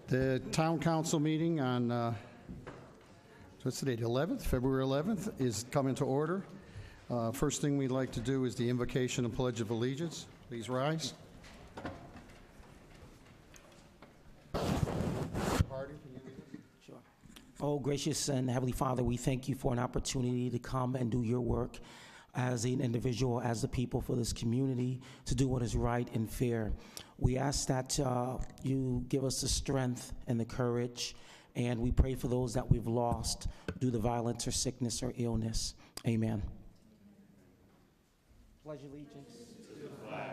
The town council meeting on, what's today, the 11th, February 11th, is coming to order. First thing we'd like to do is the invocation and pledge of allegiance. Please rise. Sure. Oh, gracious and Heavenly Father, we thank you for an opportunity to come and do your work as an individual, as the people for this community, to do what is right and fair. We ask that you give us the strength and the courage, and we pray for those that we've lost due to violence or sickness or illness. Amen. Pledge allegiance to the flag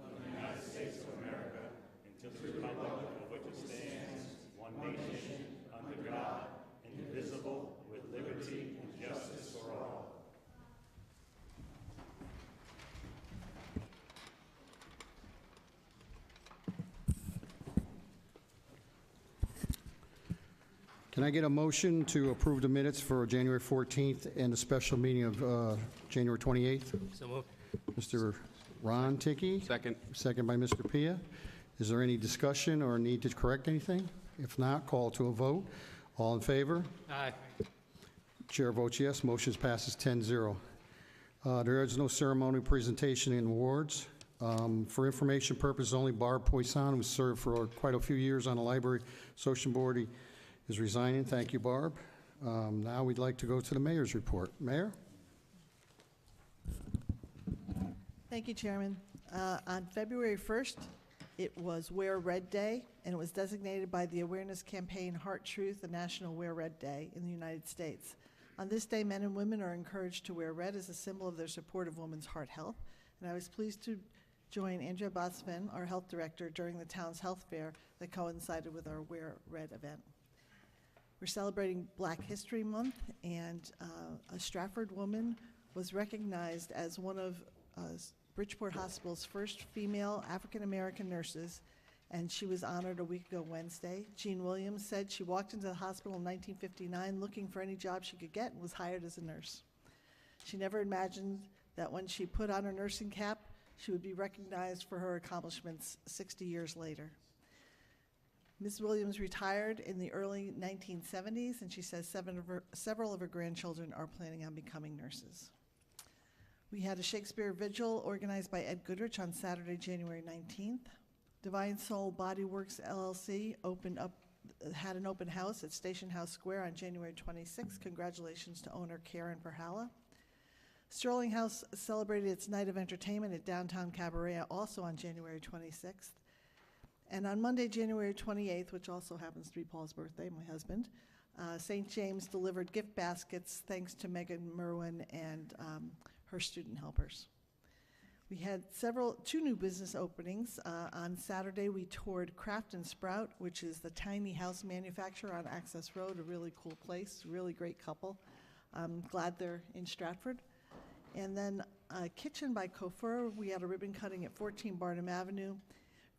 of the United States of America and to the republic for which it stands, one nation, under God, indivisible, with liberty and justice for all. Can I get a motion to approve the minutes for January 14th and the special meeting of January 28th? So moved. Mr. Ron Ticky? Second. Second by Mr. Pia. Is there any discussion or need to correct anything? If not, call to a vote. All in favor? Aye. Chair votes yes. Motion passes 10-0. There is no ceremony, presentation, and awards. For information purposes only, Barb Poisson, who served for quite a few years on the Library Association Board, is resigning. Thank you, Barb. Now we'd like to go to the mayor's report. Mayor? Thank you, Chairman. On February 1st, it was Wear Red Day, and it was designated by the awareness campaign Heart Truth, the National Wear Red Day in the United States. On this day, men and women are encouraged to wear red as a symbol of their support of women's heart health. And I was pleased to join Andrea Bosman, our health director, during the town's health fair that coincided with our Wear Red event. We're celebrating Black History Month, and a Stratford woman was recognized as one of Bridgeport Hospital's first female African-American nurses, and she was honored a week ago Wednesday. Jean Williams said she walked into the hospital in 1959 looking for any job she could get and was hired as a nurse. She never imagined that when she put on her nursing cap, she would be recognized for her accomplishments 60 years later. Ms. Williams retired in the early 1970s, and she says several of her grandchildren are planning on becoming nurses. We had a Shakespeare vigil organized by Ed Goodrich on Saturday, January 19th. Divine Soul Body Works LLC had an open house at Station House Square on January 26th. Congratulations to owner Karen Perhala. Sterling House celebrated its night of entertainment at Downtown Cabaret also on January 26th. And on Monday, January 28th, which also happens to be Paul's birthday, my husband, St. James delivered gift baskets thanks to Megan Merwin and her student helpers. We had two new business openings. On Saturday, we toured Craft and Sprout, which is the tiny house manufacturer on Access Road, a really cool place, really great couple. I'm glad they're in Stratford. And then Kitchen by Cofer, we had a ribbon cutting at 14 Barnum Avenue.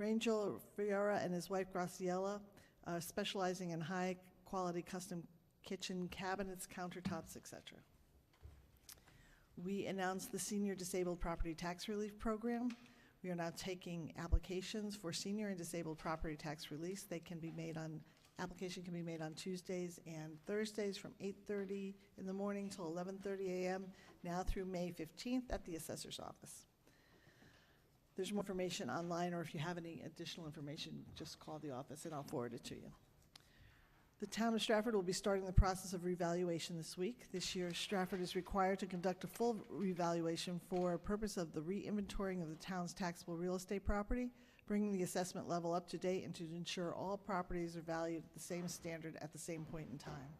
Rangel Fiora and his wife Graciela, specializing in high-quality custom kitchen cabinets, countertops, etc. We announced the Senior Disabled Property Tax Relief Program. We are now taking applications for senior and disabled property tax release. Application can be made on Tuesdays and Thursdays from 8:30 in the morning till 11:30 a.m. now through May 15th at the assessor's office. There's more information online, or if you have any additional information, just call the office and I'll forward it to you. The town of Stratford will be starting the process of revaluation this week. This year, Stratford is required to conduct a full revaluation for purpose of the re-inventorying of the town's taxable real estate property, bringing the assessment level up to date and to ensure all properties are valued at the same standard at the same point in time.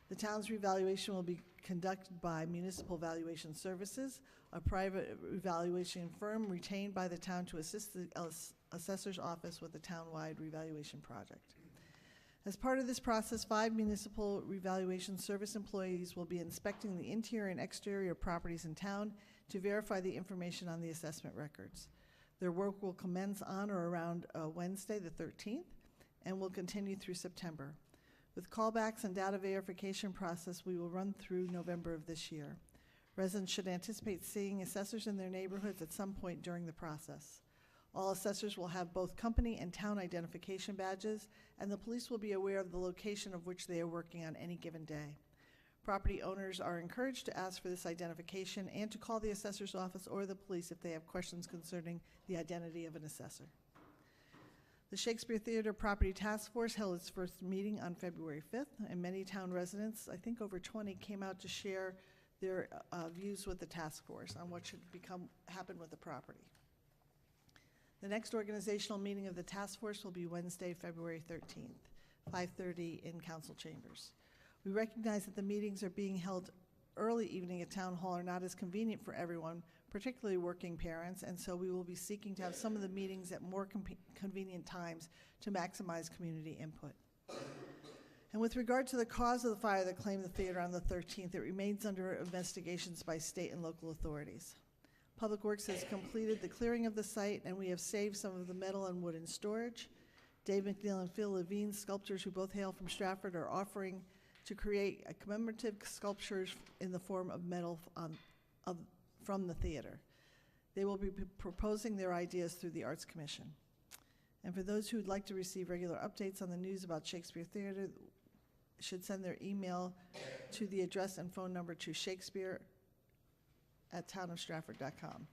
The town's revaluation will be conducted by Municipal Valuation Services, a private evaluation firm retained by the town to assist the assessor's office with the town-wide revaluation project. As part of this process, 5 municipal revaluation service employees will be inspecting the interior and exterior properties in town to verify the information on the assessment records. Their work will commence on or around Wednesday the 13th and will continue through September. With callbacks and data verification process, we will run through November of this year. Residents should anticipate seeing assessors in their neighborhoods at some point during the process. All assessors will have both company and town identification badges, and the police will be aware of the location of which they are working on any given day. Property owners are encouraged to ask for this identification and to call the assessor's office or the police if they have questions concerning the identity of an assessor. The Shakespeare Theater Property Task Force held its first meeting on February 5th, and many town residents, I think over 20, came out to share their views with the task force on what should happen with the property. The next organizational meeting of the task force will be Wednesday, February 13th, 5:30 in council chambers. We recognize that the meetings are being held early evening at Town Hall are not as convenient for everyone, particularly working parents, and so we will be seeking to have some of the meetings at more convenient times to maximize community input. And with regard to the cause of the fire that claimed the theater on the 13th, it remains under investigations by state and local authorities. Public Works has completed the clearing of the site, and we have saved some of the metal and wood in storage. Dave McNeil and Phil Levine, sculptors who both hail from Stratford, are offering to create a commemorative sculptures in the form of metal from the theater. They will be proposing their ideas through the Arts Commission. And for those who would like to receive regular updates on the news about Shakespeare Theater, should send their email to the address and phone number to shakespeare@townofstratford.com.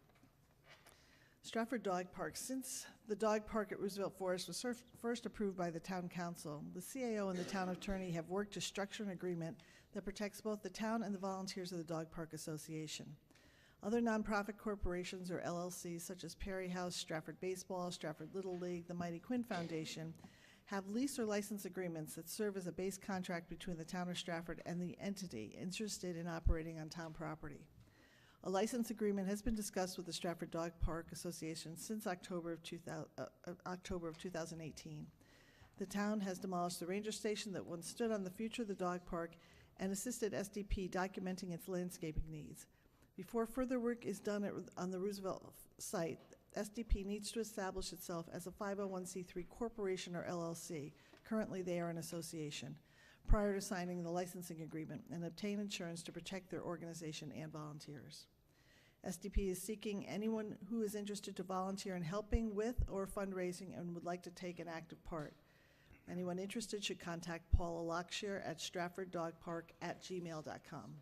Stratford Dog Park. Since the dog park at Roosevelt Forest was first approved by the town council, the CAO and the town attorney have worked to structure an agreement that protects both the town and the volunteers of the Dog Park Association. Other nonprofit corporations or LLCs such as Perry House, Stratford Baseball, Stratford Little League, the Mighty Quinn Foundation have lease or license agreements that serve as a base contract between the town of Stratford and the entity interested in operating on town property. A license agreement has been discussed with the Stratford Dog Park Association since October of 2018. The town has demolished the ranger station that once stood on the future of the dog park and assisted SDP documenting its landscaping needs. Before further work is done on the Roosevelt site, SDP needs to establish itself as a 501c3 corporation or LLC. Currently, they are an association, prior to signing the licensing agreement, and obtain insurance to protect their organization and volunteers. SDP is seeking anyone who is interested to volunteer in helping with or fundraising and would like to take an active part. Anyone interested should contact Paula Lockshire at stratforddogpark@gmail.com.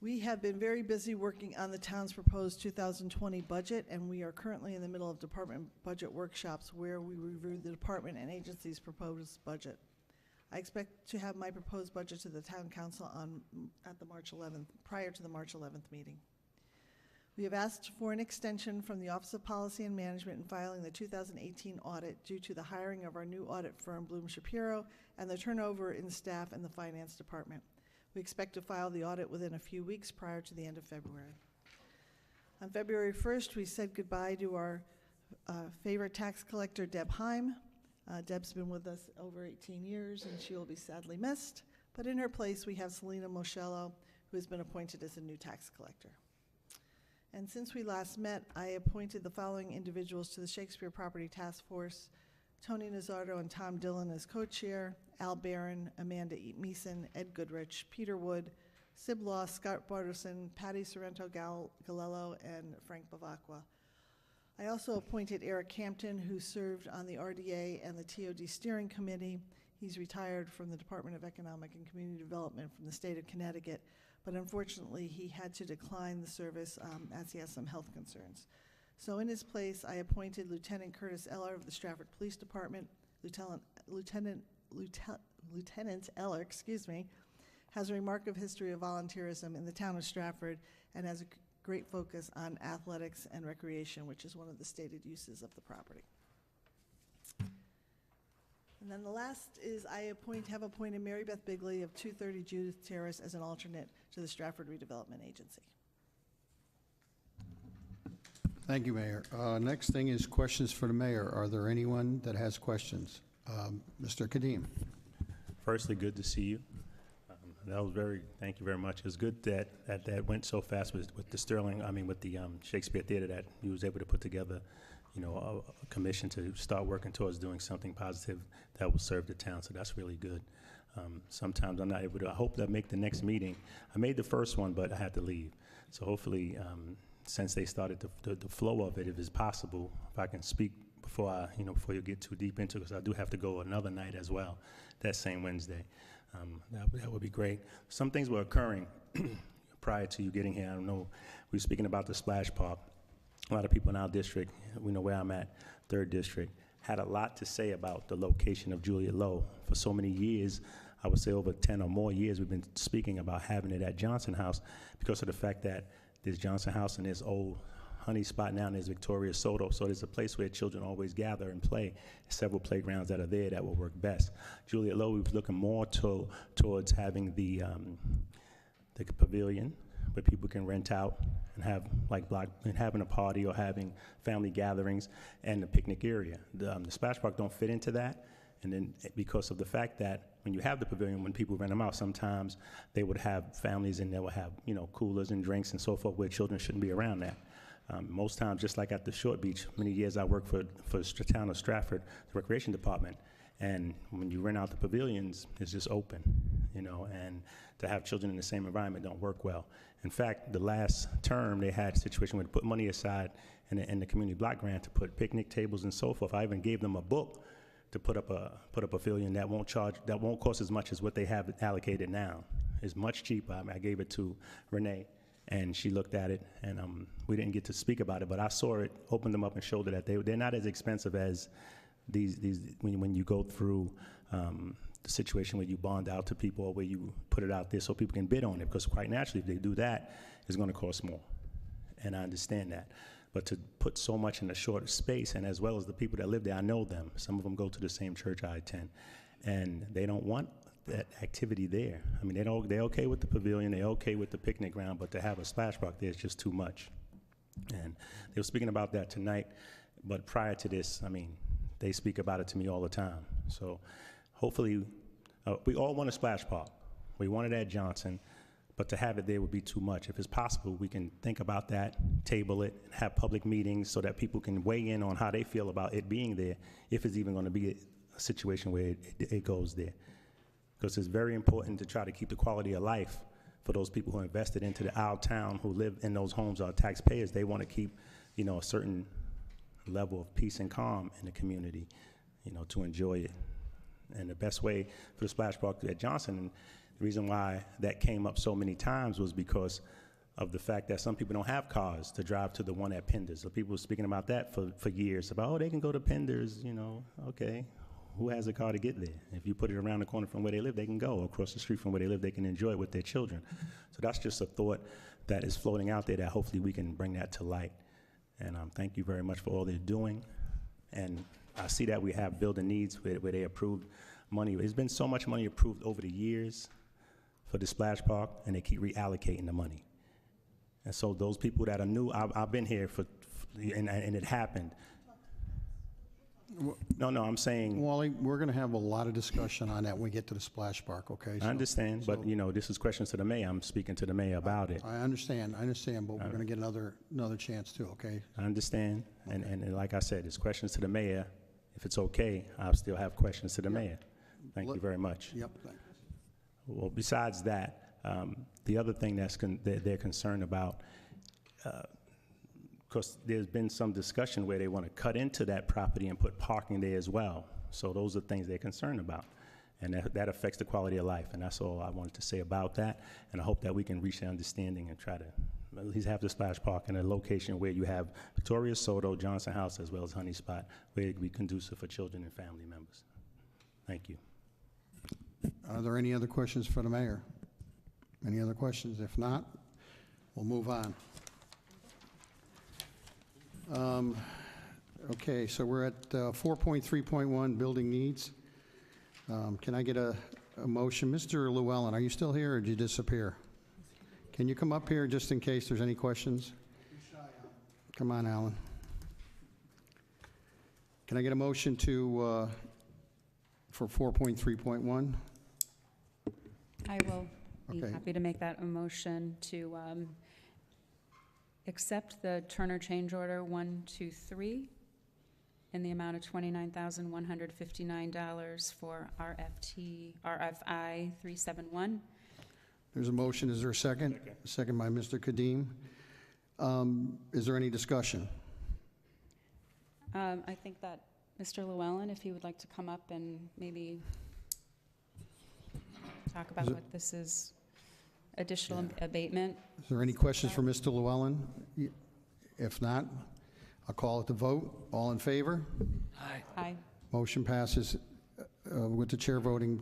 We have been very busy working on the town's proposed 2020 budget, and we are currently in the middle of department budget workshops where we review the department and agency's proposed budget. I expect to have my proposed budget to the town council prior to the March 11th meeting. We have asked for an extension from the Office of Policy and Management in filing the 2018 audit due to the hiring of our new audit firm, Bloom Shapiro, and the turnover in staff in the finance department. We expect to file the audit within a few weeks prior to the end of February. On February 1st, we said goodbye to our favorite tax collector, Deb Heim. Deb's been with us over 18 years, and she will be sadly missed. But in her place, we have Selena Moscello, who has been appointed as a new tax collector. And since we last met, I appointed the following individuals to the Shakespeare Property Task Force: Tony Nazzardo and Tom Dillon as co-chair, Al Barron, Amanda Meeson, Ed Goodrich, Peter Wood, Sib Law, Scott Barterson, Patty Sorrento Galello, and Frank Bavacqua. I also appointed Eric Hampton, who served on the RDA and the TOD Steering Committee. He's retired from the Department of Economic and Community Development from the state of Connecticut, but unfortunately he had to decline the service as he has some health concerns. So in his place, I appointed Lieutenant Curtis Eller of the Stratford Police Department. Lieutenant Eller, has a remarkable history of volunteerism in the town of Stratford and has a great focus on athletics and recreation, which is one of the stated uses of the property. And then the last is I have appointed Mary Beth Bigley of 230 Judith Terrace as an alternate to the Stratford Redevelopment Agency. Thank you, Mayor. Next thing is questions for the mayor. Are there anyone that has questions? Mr. Kadim. Firstly, good to see you. Thank you very much. It was good that went so fast with the Shakespeare Theater, that he was able to put together, a commission to start working towards doing something positive that will serve the town. So that's really good. Sometimes I'm not able to. I hope to make the next meeting. I made the first one, but I had to leave. So hopefully since they started the flow of it, if it's possible, if I can speak before before you get too deep into it, because I do have to go another night as well, that same Wednesday. That would be great. Some things were occurring prior to you getting here. I don't know, we were speaking about the splash park. A lot of people in our district, we know where I'm at, 3rd District, had a lot to say about the location of Juliet Low. For so many years, I would say over 10 or more years, we've been speaking about having it at Johnson House because of the fact that there's Johnson House and there's old Honey Spot now, and there's Victoria Soto. So there's a place where children always gather and play. Several playgrounds that are there that will work best. Juliet Low, we was looking more towards having the pavilion where people can rent out and have having a party or having family gatherings, and the picnic area. The splash park don't fit into that, and then because of the fact that when you have the pavilion, when people rent them out, sometimes they would have families and they would have coolers and drinks and so forth where children shouldn't be around that. Most times, just like at the Short Beach, many years I worked for the town of Stratford, the recreation department, and when you rent out the pavilions, it's just open, and to have children in the same environment don't work well. In fact, the last term they had a situation where they put money aside in the community block grant to put picnic tables and so forth. I even gave them a book to put up a pavilion that won't cost as much as what they have allocated now. It's much cheaper. I gave it to Renee, and she looked at it, and we didn't get to speak about it, but I saw it, opened them up and showed her that they're not as expensive as these when you go through the situation where you bond out to people or where you put it out there so people can bid on it, because quite naturally, if they do that, it's going to cost more, and I understand that. But to put so much in a short space, and as well as the people that live there, I know them. Some of them go to the same church I attend, and they don't want that activity there. I mean, they're okay with the pavilion, they're okay with the picnic ground, but to have a splash park there is just too much. And they were speaking about that tonight, but prior to this, I mean, they speak about it to me all the time. So hopefully, we all want a splash park. We want it at Johnson, but to have it there would be too much. If it's possible, we can think about that, table it, have public meetings so that people can weigh in on how they feel about it being there, if it's even going to be a situation where it goes there. Because it's very important to try to keep the quality of life for those people who invested into our town, who live in those homes, are taxpayers. They want to keep, a certain level of peace and calm in the community, to enjoy it. And the best way for the splash park at Johnson, and the reason why that came up so many times was because of the fact that some people don't have cars to drive to the one at Pender's. So people were speaking about that for years, about, they can go to Pender's, okay. Who has a car to get there? If you put it around the corner from where they live, they can go. Across the street from where they live, they can enjoy it with their children. So that's just a thought that is floating out there that hopefully we can bring that to light. And thank you very much for all they're doing. And I see that we have building needs where they approved money. There's been so much money approved over the years for the splash park, and they keep reallocating the money. And so those people that are new, I've been here and it happened. No, I'm saying. Wally, we're going to have a lot of discussion on that when we get to the splash park, okay? I understand, but this is questions to the mayor. I'm speaking to the mayor about it. I understand, but we're going to get another chance too, okay? I understand, okay. And like I said, it's questions to the mayor. If it's okay, I'll still have questions to the mayor. Thank you very much. Yep, thanks. Well, besides that, the other thing they're concerned about, because there's been some discussion where they want to cut into that property and put parking there as well. So those are things they're concerned about. And that affects the quality of life. And that's all I wanted to say about that. And I hope that we can reach an understanding and try to at least have the splash park in a location where you have Victoria Soto, Johnson House, as well as Honey Spot, where it can be conducive for children and family members. Thank you. Are there any other questions for the mayor? Any other questions? If not, we'll move on. Okay, so we're at 4.3.1, building needs. Can I get a motion? Mr. Llewellyn, are you still here or did you disappear? Can you come up here just in case there's any questions? Come on, Alan. Can I get a motion for 4.3.1? I will be happy to make that a motion to accept the Turner change order 123 in the amount of $29,159 for RFI 371. There's a motion. Is there a second? Second by Mr. Kadim. Is there any discussion? I think that Mr. Llewellyn, if he would like to come up and maybe talk about what this is, additional abatement. Is there any questions for Mr. Llewellyn? If not, I'll call it the vote. All in favor? Aye. Motion passes with the chair voting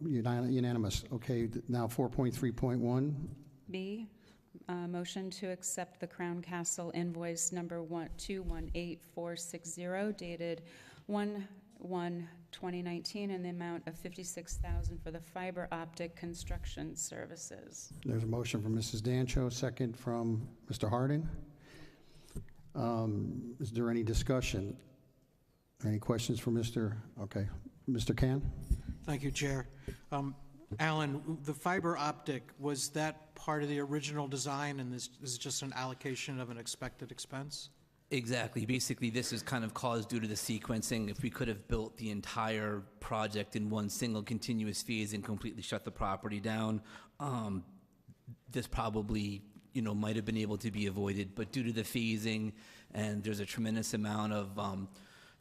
unanimous. Okay, now 4.3.1. B, motion to accept the Crown Castle invoice number 218460 dated 1/1/2019 in the amount of $56,000 for the fiber optic construction services. There's a motion from Mrs. Dancho, second from Mr. Hardin. Is there any discussion? Any questions for Mr. Can? Thank you, Chair. Alan, the fiber optic, was that part of the original design, and this is just an allocation of an expected expense? Exactly. Basically, this is kind of caused due to the sequencing. If we could have built the entire project in one single continuous phase and completely shut the property down, this probably, might have been able to be avoided. But due to the phasing, and there's a tremendous amount of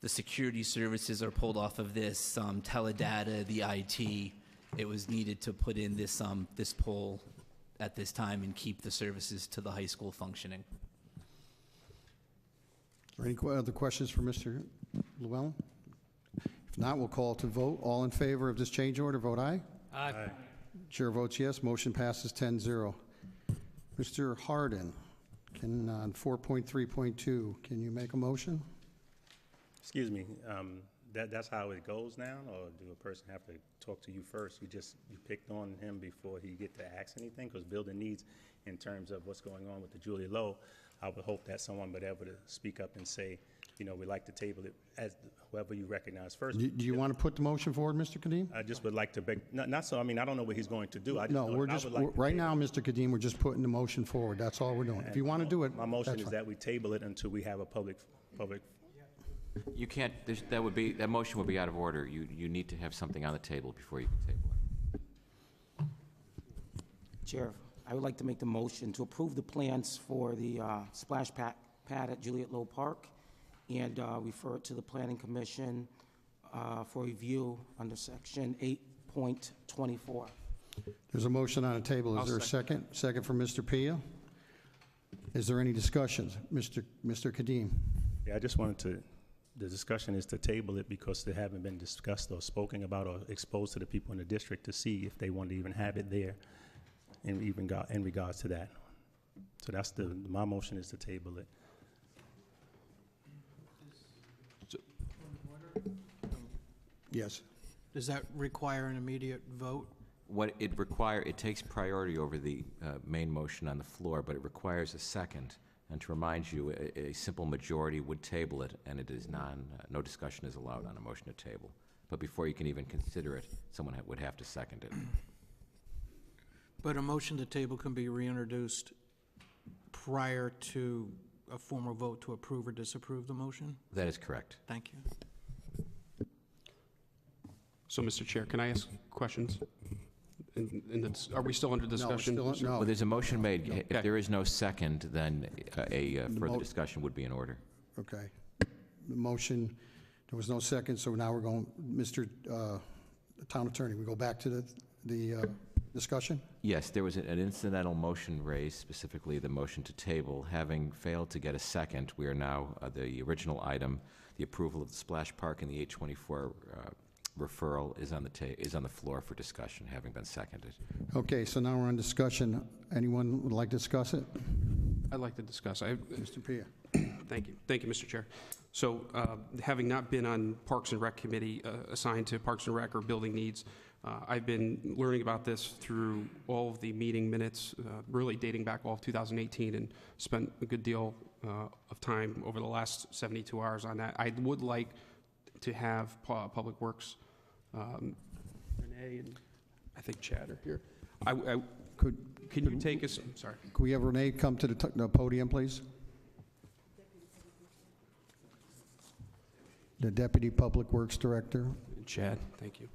the security services are pulled off of this, teledata, the IT, it was needed to put in this this pole at this time and keep the services to the high school functioning. Are there any other questions for Mr. Llewellyn? If not, we'll call to vote. All in favor of this change order, vote aye. Aye. Chair votes yes. Motion passes 10-0. Mr. Hardin, on 4.3.2, can you make a motion? Excuse me, that's how it goes now, or do a person have to talk to you first? You picked on him before he get to ask anything? Because building needs, in terms of what's going on with the Julia Low, I would hope that someone would be able to speak up and say, we'd like to table it as whoever you recognize first. Do you want to put the motion forward, Mr. Kadim? I just would like to beg, not so, I don't know what he's going to do. No, right now, Mr. Kadim, we're just putting the motion forward. That's all we're doing. If you want to do it, my motion that's is fine. that we table it until we have a public. You can't, that motion would be out of order. You need to have something on the table before you can table it. Chair, I would like to make the motion to approve the plans for the splash pad at Juliet Low Park and refer it to the Planning Commission for review under Section 8.24. There's a motion on the table. Is there a second? Second from Mr. Pia. Is there any discussions? Mr. Kadim? Yeah, I just wanted the discussion is to table it because they haven't been discussed or spoken about or exposed to the people in the district to see if they want to even have it there in regards to that. So that's my motion is to table it. Yes. Does that require an immediate vote? What it takes priority over the main motion on the floor, but it requires a second. And to remind you, a simple majority would table it, and it is no discussion is allowed on a motion to table. But before you can even consider it, someone would have to second it. But a motion to table can be reintroduced prior to a formal vote to approve or disapprove the motion? That is correct. Thank you. So, Mr. Chair, can I ask questions? Are we still under discussion? No. Well, there's a motion made. Okay. If there is no second, then a further discussion would be in order. Okay. The motion, there was no second, so now we're going, Mr. Town Attorney, we go back to the discussion? Yes, there was an incidental motion raised, specifically the motion to table. Having failed to get a second, we are now, the original item, the approval of the splash park and the 824 referral is on the floor for discussion, having been seconded. Okay, so now we're on discussion. Anyone would like to discuss it? I'd like to discuss. Mr. Pia. Thank you. Thank you, Mr. Chair. So, having not been on Parks and Rec Committee, assigned to Parks and Rec or Building Needs, I've been learning about this through all of the meeting minutes, really dating back all of 2018, and spent a good deal of time over the last 72 hours on that. I would like to have Public Works, Renee and I think Chad are here. Can you take us? Sorry. Could we have Renee come to the podium, please? The Deputy Public Works Director. Chad, thank you.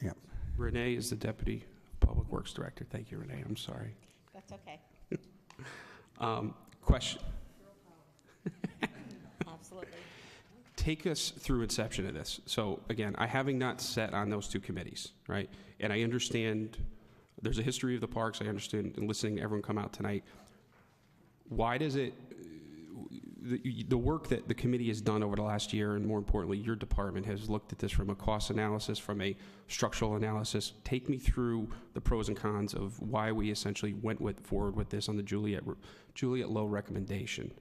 Yeah. Renee is the Deputy Public Works Director. Thank you, Renee. I'm sorry. That's okay. Question. Absolutely. Take us through inception of this. So again, I having not sat on those two committees, right? And I understand there's a history of the parks. I understand, and listening to everyone come out tonight. Why does it, the work that the committee has done over the last year, and more importantly, your department has looked at this from a cost analysis, from a structural analysis. Take me through the pros and cons of why we essentially went forward with this on the Juliet Low recommendation.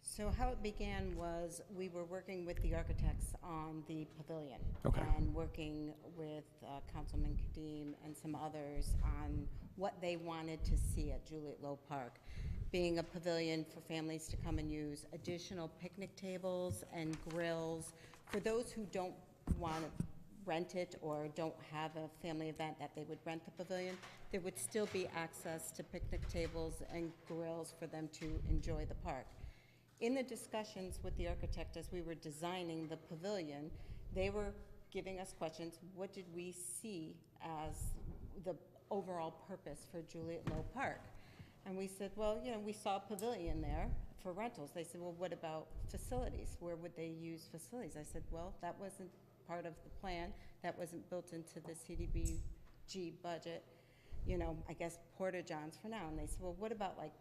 So how it began was we were working with the architects on the pavilion. Okay. And working with Councilman Kadim and some others on what they wanted to see at Juliet Low Park. Being a pavilion for families to come and use, additional picnic tables and grills. For those who don't want to rent it or don't have a family event that they would rent the pavilion, there would still be access to picnic tables and grills for them to enjoy the park. In the discussions with the architect as we were designing the pavilion, they were giving us questions. What did we see as the overall purpose for Juliet Low Park? And we said, well, you know, we saw a pavilion there for rentals. They said, well, what about facilities? Where would they use facilities? I said, well, that wasn't part of the plan. That wasn't built into the CDBG budget. You know, I guess porta-johns for now. And they said, well, what about like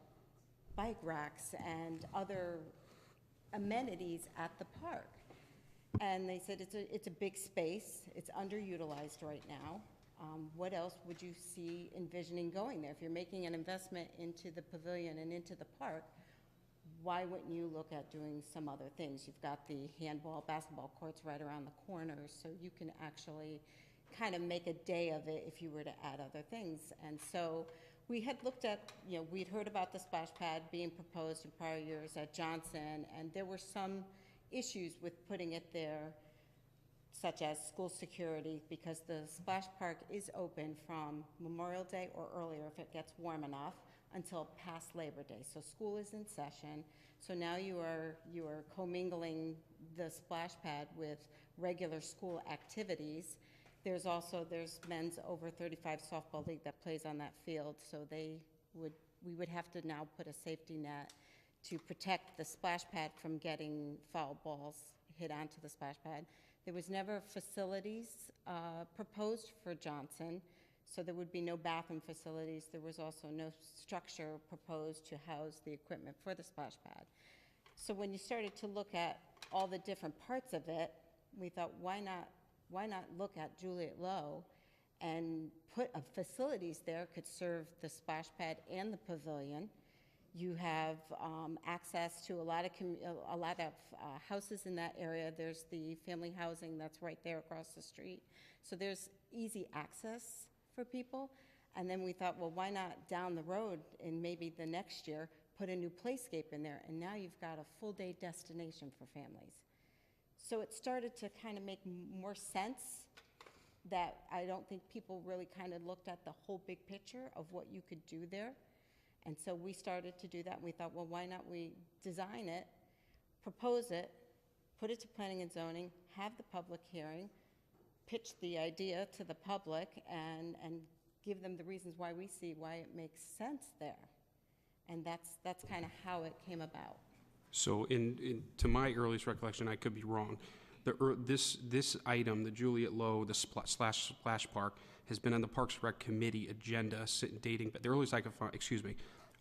bike racks and other amenities at the park? And they said it's a big space. It's underutilized right now. What else would you see envisioning going there? If you're making an investment into the pavilion and into the park, why wouldn't you look at doing some other things? You've got the handball, basketball courts right around the corner, so you can actually kind of make a day of it if you were to add other things. And so we had looked at, you know, we'd heard about the splash pad being proposed in prior years at Johnson, and there were some issues with putting it there, such as school security, because the splash park is open from Memorial Day or earlier if it gets warm enough until past Labor Day. So school is in session. So now you are commingling the splash pad with regular school activities. There's men's over 35 softball league that plays on that field, so we would have to now put a safety net to protect the splash pad from getting foul balls hit onto the splash pad. There was never facilities proposed for Johnson, so there would be no bathroom facilities. There was also no structure proposed to house the equipment for the splash pad. So when you started to look at all the different parts of it, we thought, why not look at Juliet Low and put facilities there could serve the splash pad and the pavilion. You have access to a lot of houses in that area. There's the family housing that's right there across the street. So there's easy access for people. And then we thought, well, why not down the road and maybe the next year put a new playscape in there, and now you've got a full-day destination for families. So it started to kind of make more sense that I don't think people really kind of looked at the whole big picture of what you could do there. And so we started to do that, and we thought, well, why not we design it, propose it, put it to planning and zoning, have the public hearing, pitch the idea to the public, and give them the reasons why we see why it makes sense there. And that's kind of how it came about. So to my earliest recollection, I could be wrong, this item, the Juliet Low, the splash park, has been on the Parks and Rec Committee agenda dating, but the earliest I could find,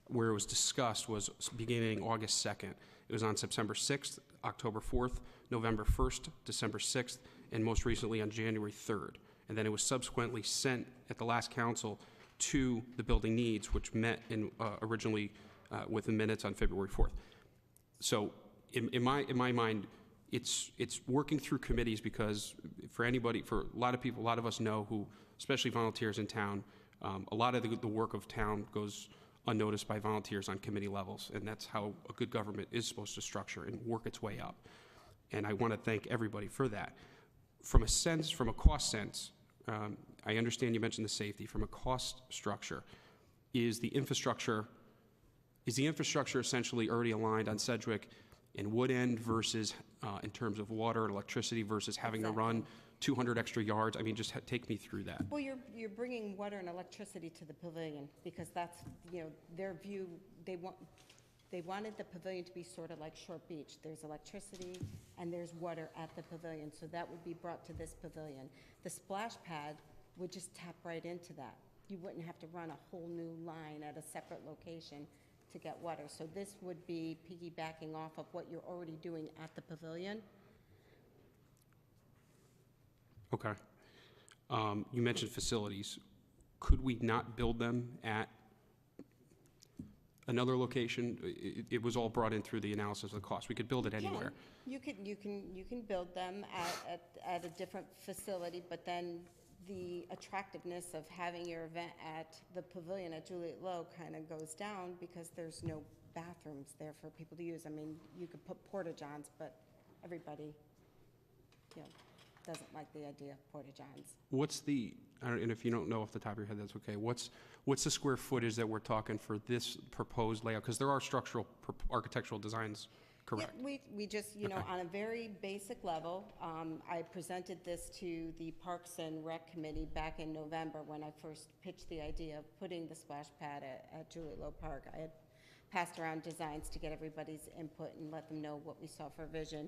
where it was discussed was beginning August 2nd. It was on September 6th, October 4th, November 1st, December 6th, and most recently on January 3rd. And then it was subsequently sent at the last council to the building needs, which met originally with the minutes on February 4th. So in my mind, it's working through committees, because for a lot of people, a lot of us know who, especially volunteers in town, a lot of the work of town goes unnoticed by volunteers on committee levels, and that's how a good government is supposed to structure and work its way up. And I want to thank everybody for that. From a cost sense, I understand you mentioned the safety. From a cost structure, is the infrastructure essentially already aligned on Sedgwick in Wood End versus in terms of water and electricity versus having to run 200 extra yards? I mean, just take me through that. Well, you're bringing water and electricity to the pavilion because that's, their view. They wanted the pavilion to be sort of like Short Beach. There's electricity and there's water at the pavilion, so that would be brought to this pavilion. The splash pad would just tap right into that. You wouldn't have to run a whole new line at a separate location to get water. So this would be piggybacking off of what you're already doing at the pavilion. Okay. You mentioned facilities. Could we not build them at another location? It was all brought in through the analysis of the cost. We could build it anywhere. You can build them at a different facility, but then the attractiveness of having your event at the pavilion at Juliet Low kind of goes down because there's no bathrooms there for people to use. I mean, you could put porta-johns, but everybody, doesn't like the idea of porta-johns. What's the, and if you don't know off the top of your head, that's okay. What's the square footage that we're talking for this proposed layout? Because there are structural architectural designs, correct? Yeah, we just, on a very basic level, I presented this to the Parks and Rec Committee back in November when I first pitched the idea of putting the splash pad at Juliet Low Park. I had passed around designs to get everybody's input and let them know what we saw for vision.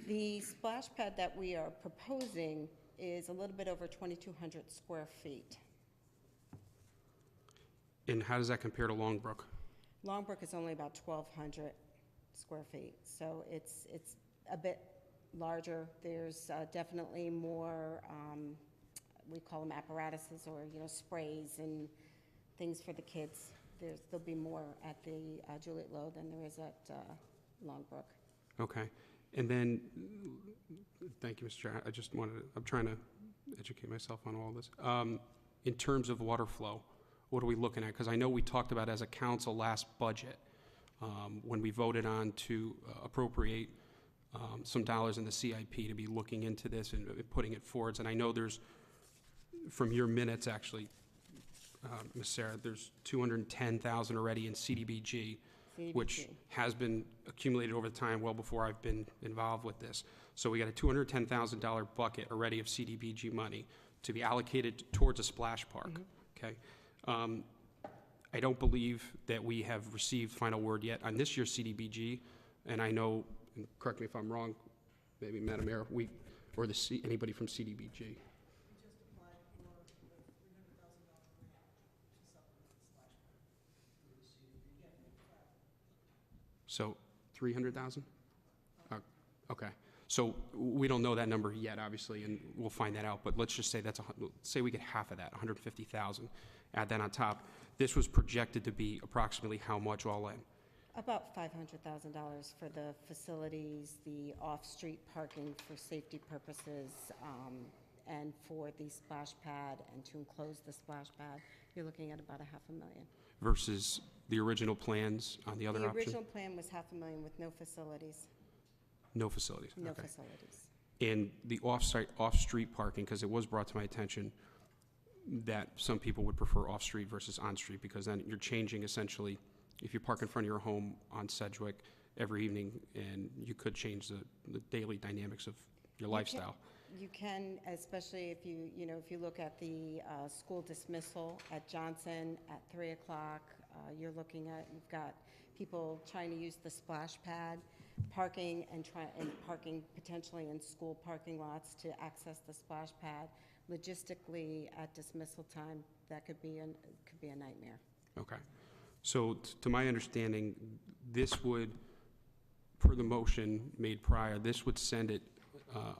The splash pad that we are proposing is a little bit over 2,200 square feet. And how does that compare to Longbrook? Longbrook is only about 1,200 square feet, so it's a bit larger. There's definitely more, we call them apparatuses or sprays and things for the kids. There'll be more at the Juliet Low than there is at Longbrook. Okay. And then, thank you, Mr. Chair. I'm trying to educate myself on all this. In terms of water flow, what are we looking at? Because I know we talked about as a council last budget, when we voted on to appropriate some dollars in the CIP to be looking into this and putting it forwards. And I know there's, from your minutes actually, Ms. Sarah, there's $210,000 already in CDBG, which has been accumulated over time well before I've been involved with this. So we got a $210,000 bucket already of CDBG money to be allocated towards a splash park. Okay. I don't believe that we have received final word yet on this year's CDBG, and I know, and correct me if I'm wrong, maybe Madam Mayor, or anybody from CDBG. So 300,000? Okay. So we don't know that number yet, obviously, and we'll find that out. But let's just say say we get half of that, 150,000. Add that on top. This was projected to be approximately how much all in? About $500,000 for the facilities, the off-street parking for safety purposes, and for the splash pad and to enclose the splash pad. You're looking at about $500,000. Versus the original plans on the other option? The original plan was $500,000 with no facilities. No facilities? No Okay. facilities. And the off-street parking, because it was brought to my attention that some people would prefer off-street versus on-street, because then you're changing essentially, if you park in front of your home on Sedgwick every evening, and you could change the daily dynamics of your lifestyle. You can, especially if you look at the school dismissal at Johnson at 3 o'clock, you've got people trying to use the splash pad, parking and parking potentially in school parking lots to access the splash pad. Logistically, at dismissal time, that could be a nightmare. Okay. So to my understanding, this would, per the motion made prior, this would send it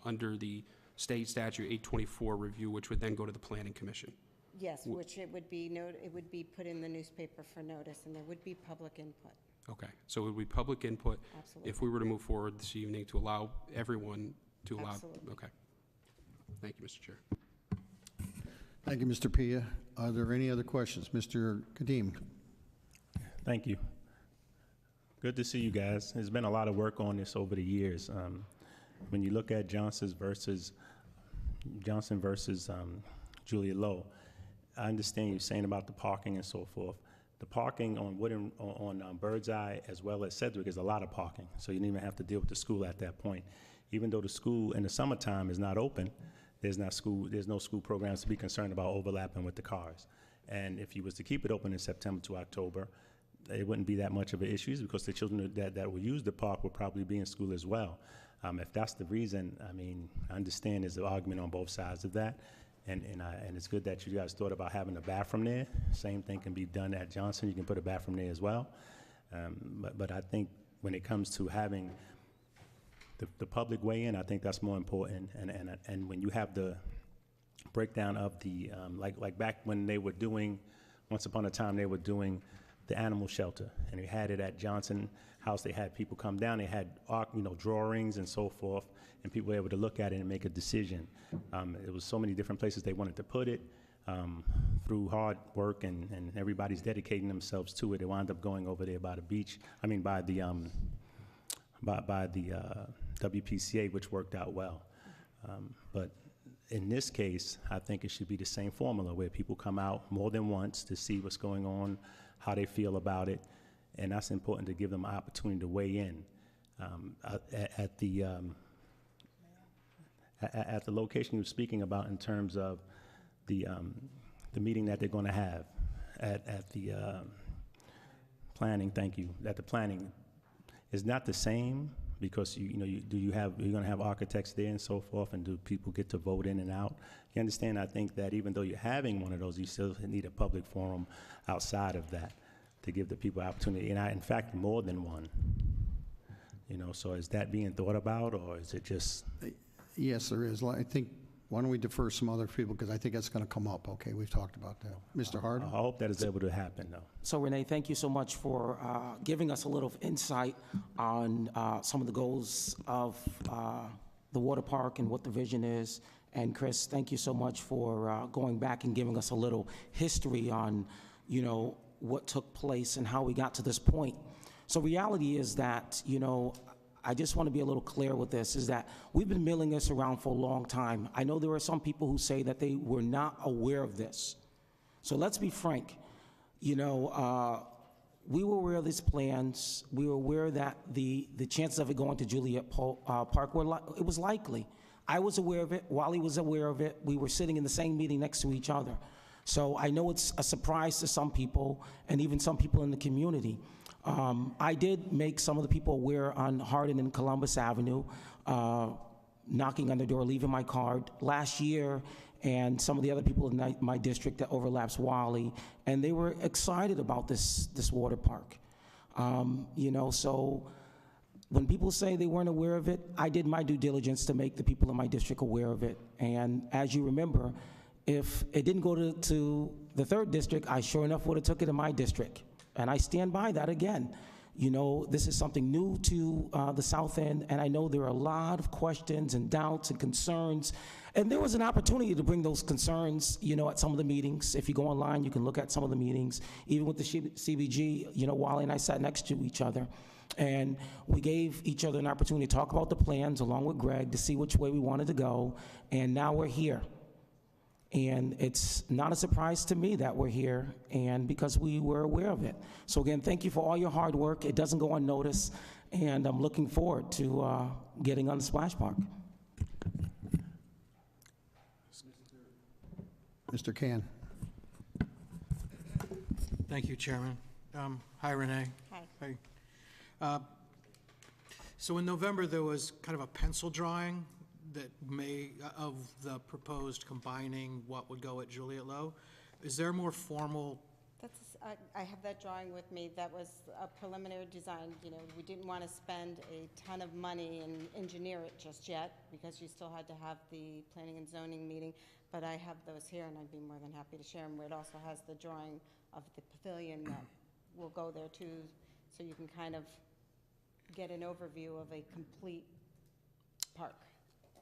under the state statute 824 review, which would then go to the Planning Commission. Yes, which it would be put in the newspaper for notice, and there would be public input. Okay, so it would be public input. Absolutely. If we were to move forward this evening to allow everyone to allow. Absolutely. Okay. Thank you, Mr. Chair. Thank you, Mr. Pia. Are there any other questions? Mr. Kadim? Thank you. Good to see you guys. There's been a lot of work on this over the years. When you look at Johnson versus Juliet Low, I understand you're saying about the parking and so forth. The parking on Wooden, on Birdseye as well as Sedgwick is a lot of parking, so you don't even have to deal with the school at that point. Even though the school in the summertime is not open, there's no school programs to be concerned about overlapping with the cars. And if you was to keep it open in September to October, it wouldn't be that much of an issue because the children that will use the park will probably be in school as well. If that's the reason, I mean, I understand there's an argument on both sides of that. And it's good that you guys thought about having a bathroom there. Same thing can be done at Johnson. You can put a bathroom there as well. But I think when it comes to having the public weigh in, I think that's more important. And when you have the breakdown of the, like back when they were doing, once upon a time they were doing the animal shelter, and we had it at Johnson House. They had people come down. They had drawings and so forth, and people were able to look at it and make a decision. It was so many different places they wanted to put it. Through hard work and everybody's dedicating themselves to it, it wound up going over there by the beach. I mean, by the WPCA, which worked out well. But in this case, I think it should be the same formula where people come out more than once to see what's going on, how they feel about it, and that's important to give them an opportunity to weigh in. At the location you were speaking about in terms of the meeting that they're going to have at the planning, thank you, that the planning is not the same because you're going to have architects there and so forth, and do people get to vote in and out? You understand? I think that even though you're having one of those, you still need a public forum outside of that to give the people opportunity, and in fact, more than one. So is that being thought about, or is it just? Yes, there is. I think, why don't we defer some other people, because I think that's going to come up. Okay, we've talked about that. Mr. Hardin? I hope that is able to happen, though. So Renee, thank you so much for giving us a little insight on some of the goals of the water park and what the vision is. And Chris, thank you so much for going back and giving us a little history on, what took place and how we got to this point. So reality is that, I just want to be a little clear with this, is that we've been milling this around for a long time. I know there are some people who say that they were not aware of this. So let's be frank. We were aware of these plans. We were aware that the chances of it going to Juliet Park it was likely. I was aware of it. Wally was aware of it. We were sitting in the same meeting next to each other. So I know it's a surprise to some people and even some people in the community. I did make some of the people aware on Hardin and Columbus Avenue, knocking on the door, leaving my card last year, and some of the other people in my district that overlaps Wally, and they were excited about this water park. So when people say they weren't aware of it, I did my due diligence to make the people in my district aware of it. And as you remember, if it didn't go to the 3rd district, I sure enough would have took it in my district. And I stand by that again. This is something new to the South End, and I know there are a lot of questions and doubts and concerns. And there was an opportunity to bring those concerns, at some of the meetings. If you go online, you can look at some of the meetings. Even with the CBG, Wally and I sat next to each other. And we gave each other an opportunity to talk about the plans along with Greg to see which way we wanted to go. And now we're here. And it's not a surprise to me that we're here, and because we were aware of it. So again, thank you for all your hard work. It doesn't go unnoticed, and I'm looking forward to getting on the splash park. Mr. Can. Thank you, Chairman. Hi, Renee. Hi. Hi. So in November, there was kind of a pencil drawing of the proposed combining what would go at Juliet Low. Is there a more formal? I have that drawing with me. That was a preliminary design. We didn't want to spend a ton of money and engineer it just yet because you still had to have the planning and zoning meeting. But I have those here, and I'd be more than happy to share them, where it also has the drawing of the pavilion that will go there too, so you can kind of get an overview of a complete park.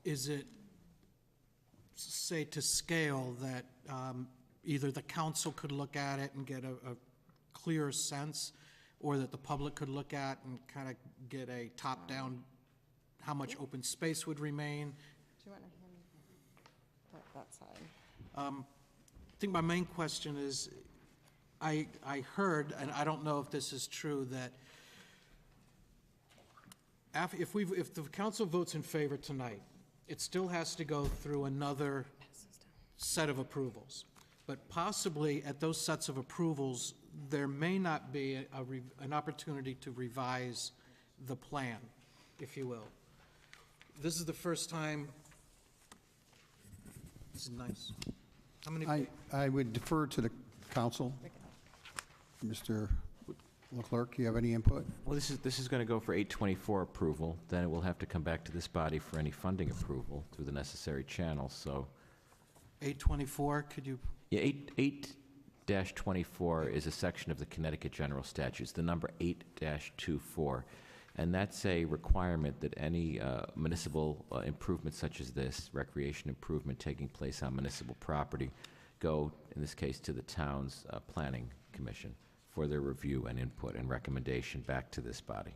Is it, say, to scale that either the council could look at it and get a clearer sense, or that the public could look at and kind of get a top-down, how much open space would remain? Do you want to hand me that side? I think my main question is, I heard, and I don't know if this is true, that if the council votes in favor tonight, it still has to go through another set of approvals. But possibly at those sets of approvals, there may not be an opportunity to revise the plan, if you will. This is the first time. This is nice. How many? I would defer to the council. Mr. Leclerc, you have any input? Well, this is going to go for 824 approval. Then it will have to come back to this body for any funding approval through the necessary channels, so. 824, could you? Yeah, 8-24 is a section of the Connecticut General Statutes, the number 8-24. And that's a requirement that any municipal improvement such as this, recreation improvement taking place on municipal property, go, in this case, to the town's planning commission for their review and input and recommendation back to this body.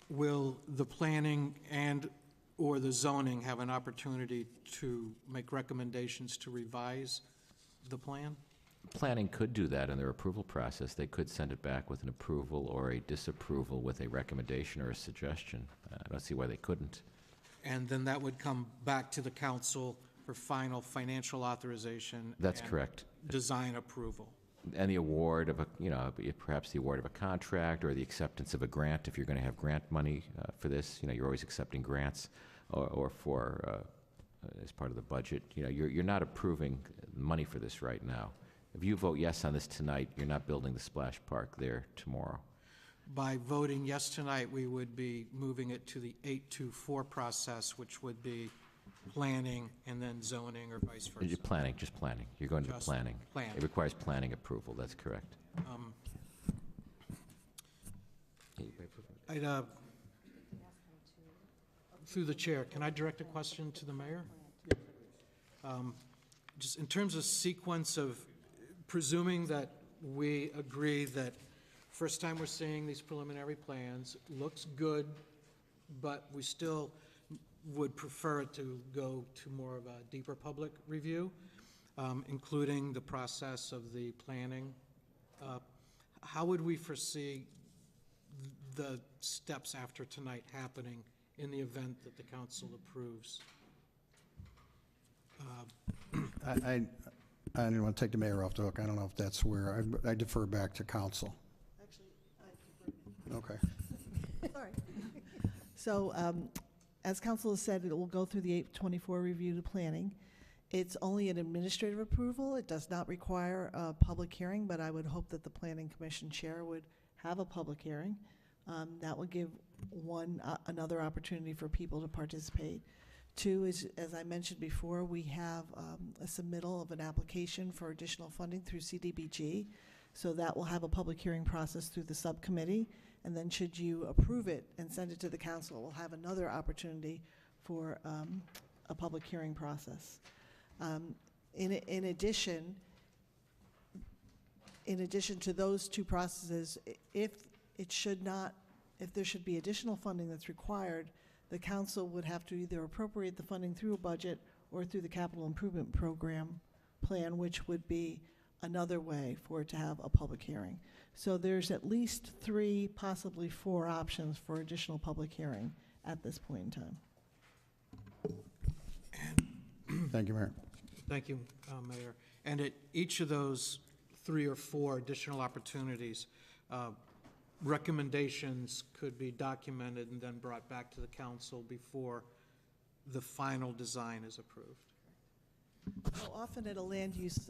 Will the planning and/or the zoning have an opportunity to make recommendations to revise the plan? Planning could do that in their approval process. They could send it back with an approval or a disapproval with a recommendation or a suggestion. I don't see why they couldn't. And then that would come back to the council for final financial authorization. That's and correct. Design approval. And the award of perhaps the award of a contract or the acceptance of a grant, if you're going to have grant money for this. You're always accepting grants or for, as part of the budget. You're not approving money for this right now. If you vote yes on this tonight, you're not building the splash park there tomorrow. By voting yes tonight, we would be moving it to the 824 process, which would be planning and then zoning or vice versa. Just planning. You're going to Just planning. planning. It requires planning approval, that's correct. Through the chair, can I direct a question to the mayor? Just in terms of sequence of, presuming that we agree that first time we're seeing these preliminary plans, looks good, but we still would prefer it to go to more of a deeper public review, including the process of the planning. How would we foresee the steps after tonight happening in the event that the council approves? I didn't want to take the mayor off the hook. I don't know if that's where, I defer back to council. Actually, I Okay. Sorry. So, as council has said, it will go through the 824 review to planning. It's only an administrative approval. It does not require a public hearing, but I would hope that the planning commission chair would have a public hearing. That would give another opportunity for people to participate. Two is, as I mentioned before, we have a submittal of an application for additional funding through CDBG. So that will have a public hearing process through the subcommittee. And then should you approve it and send it to the council, we'll have another opportunity for a public hearing process. In addition to those two processes, if there should be additional funding that's required, the council would have to either appropriate the funding through a budget or through the capital improvement program plan, which would be another way for it to have a public hearing. So there's at least 3, possibly 4 options for additional public hearing at this point in time. Thank you, Mayor. Thank you, Mayor. And at each of those 3 or 4 additional opportunities, recommendations could be documented and then brought back to the council before the final design is approved. So often at a land use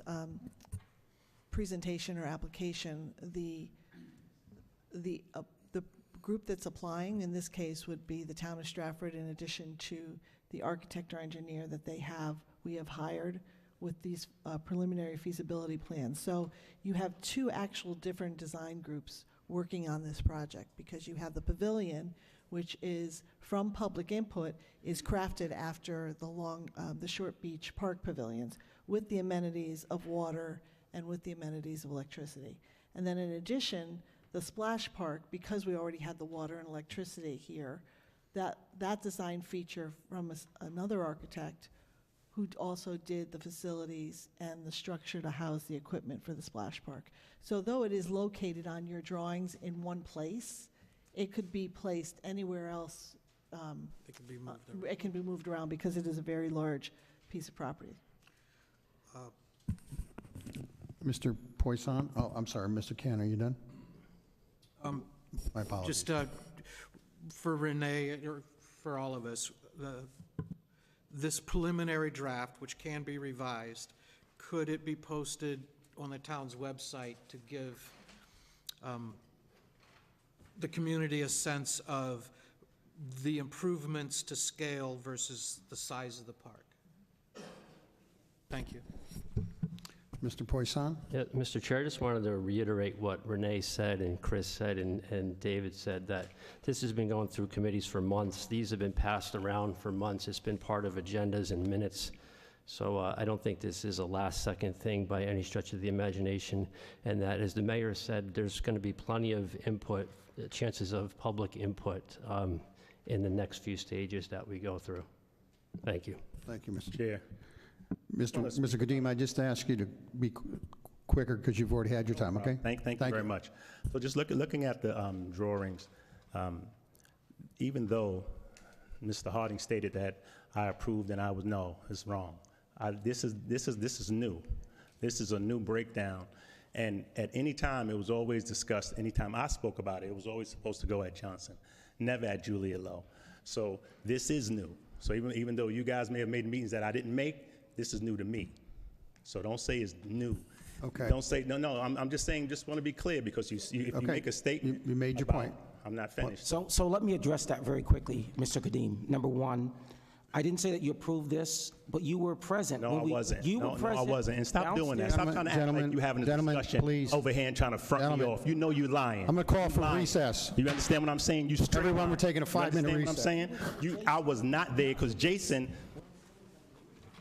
presentation or application, the group that's applying, in this case, would be the town of Stratford, in addition to the architect or engineer that we have hired with these preliminary feasibility plans. So you have 2 actual different design groups working on this project, because you have the pavilion, which is from public input, is crafted after the Short Beach Park pavilions with the amenities of water and with the amenities of electricity. And then in addition, the splash park, because we already had the water and electricity here, that design feature from another architect who also did the facilities and the structure to house the equipment for the splash park. So though it is located on your drawings in one place, it could be placed anywhere else. It can be moved around. It can be moved around because it is a very large piece of property. Mr. Poisson? Oh, I'm sorry, Mr. Can, are you done? My apologies. Just for Renee, or for all of us, this preliminary draft, which can be revised, could it be posted on the town's website to give the community a sense of the improvements to scale versus the size of the park? Thank you. Mr. Poisson? Yeah, Mr. Chair, I just wanted to reiterate what Renee said and Chris said and David said, that this has been going through committees for months. These have been passed around for months. It's been part of agendas and minutes. So I don't think this is a last-second thing by any stretch of the imagination, and that, as the mayor said, there's going to be plenty of input, chances of public input in the next few stages that we go through. Thank you. Thank you, Mr. Chair. Mr. Kadim, I just ask you to be quicker because you've already had your time, okay? Thank you very much. So just looking at the drawings, even though Mr. Harding stated that I approved and I was, no, it's wrong. This is new. This is a new breakdown. And at any time, it was always discussed, anytime I spoke about it, it was always supposed to go at Johnson, never at Juliet Low. So this is new. So even though you guys may have made meetings that I didn't make, this is new to me. So don't say it's new. Okay. Don't say, no, I'm just saying, just want to be clear, because if you make a statement. You made your about- point. I'm not finished. So let me address that very quickly, Mr. Kadim. Number one, I didn't say that you approved this, but you were present. No, I wasn't. You were No, present. I wasn't. And stop doing that. downstairs. Stop trying to act like you having a Gentlemen, discussion please. over here and trying to front me Gentlemen. off. You know you lying. I'm going to call You for lying. recess. You understand what I'm saying? You straight Everyone, lying. we're taking a 5-minute You understand what I'm saying? I was not there because Jason